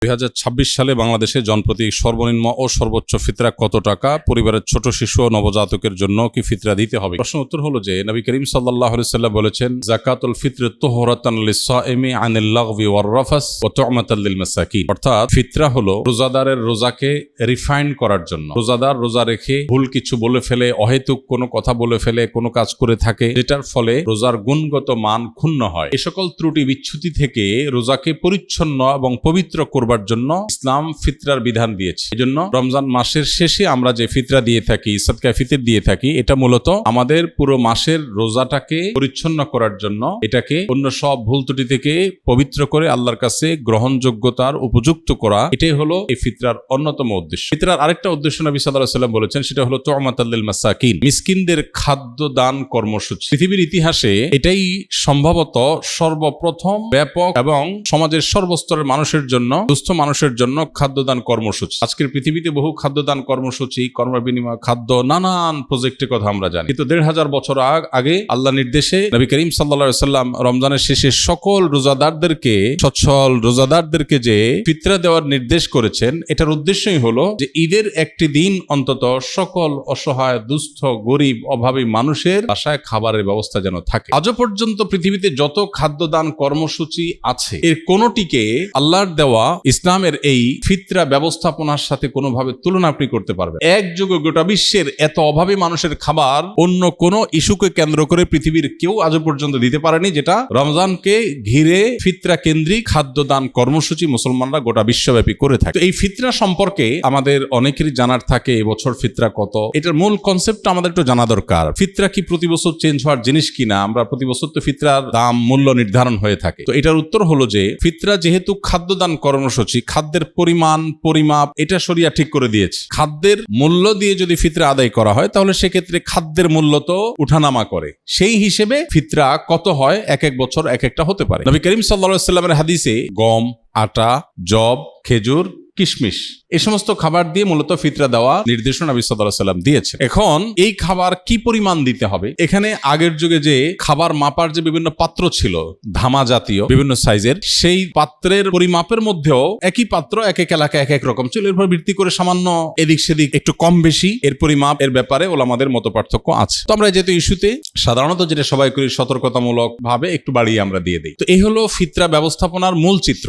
2026 সালে বাংলাদেশে জনপ্রতি সর্বনিম্ন ও সর্বোচ্চ ফিতরা কত টাকা? পরিবারের ছোট শিশু ও নবজাতকের জন্য কি ফিতরা দিতে হবে? প্রশ্ন উত্তর হলো যে নবী করিম সাল্লাল্লাহু আলাইহি ওয়াসাল্লাম বলেছেন, যাকাতুল ফিতর তুহরাতান লিস-সাইমি আনিল লাগবি ওয়ার রাফাস ওয়া তু'মাতাল লিল মাসাকিন। অর্থাৎ ফিতরা হলো রোজাদারের রোজাকে রিফাইন করার জন্য। রোজাদার রোজা রেখে ভুল কিছু বলে ফেলে, অহেতুক কোনো কথা বলে ফেলে, কোনো কাজ করে থাকে যেটার ফলে রোজার গুণগত মান ক্ষুণ্ণ হয়। এ সকল ত্রুটি বিচ্যুতি থেকে রোজাকে পরিচ্ছন্ন এবং পবিত্র করবার জন্য ইসলাম ফিতরার বিধান দিয়েছে। এজন্য রমজান মাসের শেষে আমরা যে ফিতরা দিয়ে থাকি, সাদকা ফিতর দিয়ে থাকি, এটা মূলত আমাদের পুরো মাসের রোজাটাকে পরিচ্ছন্ন করার জন্য, এটাকে অন্য সব ভুল ত্রুটি থেকে পবিত্র করে আল্লাহর কাছে গ্রহণযোগ্যতার উপযুক্ত করা, এটাই হলো এই ফিতরার অন্যতম উদ্দেশ্য। ফিতরার আরেকটা উদ্দেশ্য নবী সাল্লাল্লাহু আলাইহি ওয়াসাল্লাম বলেছেন, সেটা হলো তু'মাতাল লিল মাসাকিন, মিসকিনদের খাদ্য দান কর্মসূচি। পৃথিবীর ইতিহাসে এটাই সম্ভবত সর্বপ্রথম ব্যাপক এবং সমাজের সর্বস্তরের মানুষের জন্য, সুস্থ মানুষের জন্য খাদ্যদান কর্মসূচি। আজকের পৃথিবীতে বহু খাদ্যদান কর্মসূচি, কর্ম বিনিময় খাদ্য, নানান প্রজেক্টের কথা আমরা জানি, কিন্তু ১৫০০ বছর আগে আল্লাহ নির্দেশে নবী করিম সাল্লাল্লাহু আলাইহি ওয়াসাল্লাম রমজানের শেষে সকল রোজাদারদেরকে, সচ্ছল রোজাদারদেরকে যে ফিতরা দেওয়ার নির্দেশ করেছেন, এটার উদ্দেশ্যই হলো যে ঈদের একটি দিন অন্তত সকল অসহায়, দুস্থ, গরিব, অভাবী মানুষের বাসায় খাবারের ব্যবস্থা যেন থাকে। আজও পর্যন্ত পৃথিবীতে যত খাদ্যদান কর্মসূচি আছে, এর কোনোটিকে আল্লাহর দেওয়া ইসলামের এই ফিতরা ব্যবস্থাপনার সাথে কোনোভাবে তুলনা আপনি করতে পারবেন। একযোগে গোটা বিশ্বের এত অভাবী মানুষের খাবার অন্য কোন ইস্যুকে কেন্দ্র করে পৃথিবীর কেউ আজও পর্যন্ত দিতে পারেনি, যেটা রমজানকে ঘিরে ফিতরা কেন্দ্রিক খাদ্যদান কর্মসূচি মুসলমানরা গোটা বিশ্বব্যাপী করে থাকে। এই ফিতরা সম্পর্কে আমাদের অনেকেরই জানার থাকে, এবছর ফিতরা কত, এটার মূল কনসেপ্টটা আমাদের একটু জানা দরকার। ফিতরা কি প্রতি বছর চেঞ্জ হওয়ার জিনিস কিনা? আমরা প্রতি বছর তো ফিতরার দাম, মূল্য নির্ধারণ হয়ে থাকে। তো এটার উত্তর হলো যে ফিতরা যেহেতু খাদ্যদান কর্মসূচি, খাদ্যের পরিমাণ, পরিমাপ এটা শরিয়া ঠিক করে দিয়েছে। খাদ্যের মূল্য দিয়ে যদি ফিতরা আদায় করা হয়, তাহলে সেক্ষেত্রে খাদ্যের মূল্য তো উঠানামা করে। সেই হিসেবে ফিতরা কত হয়, এক এক বছর এক একটা হতে পারে। নবী করিম সাল্লাল্লাহু আলাইহি ওয়াসাল্লামের হাদিসে গম, আটা, জব, খেজুর, কিশমিশ এই সমস্ত খাবার দিয়ে মূলত ফিতরা দেওয়া নির্দেশনা নবী সাল্লাল্লাহু আলাইহি ওয়াসাল্লাম দিয়েছেন। এখন এই খাবার কি পরিমাণ দিতে হবে, এখানে আগের যুগে যে খাবার মাপার যে বিভিন্ন পাত্র ছিল, ধামা জাতীয় বিভিন্ন সাইজের, সেই পাত্রের পরিমাপের মধ্যেও একই পাত্র এক এক এলাকায় এক এক রকম ছিল। এর উপর ভিত্তি করে সামান্য এদিক সেদিক একটু কম বেশি এর পরিমাপ এর ব্যাপারে ওলামাদের মত পার্থক্য আছে। তো আমরা যেহেতু ইস্যুতে সাধারণত যেটা সবাই করি, সতর্কতামূলক ভাবে একটু বাড়িয়ে আমরা দিয়ে দিই। তো এই হলো ফিতরা ব্যবস্থাপনার মূল চিত্র।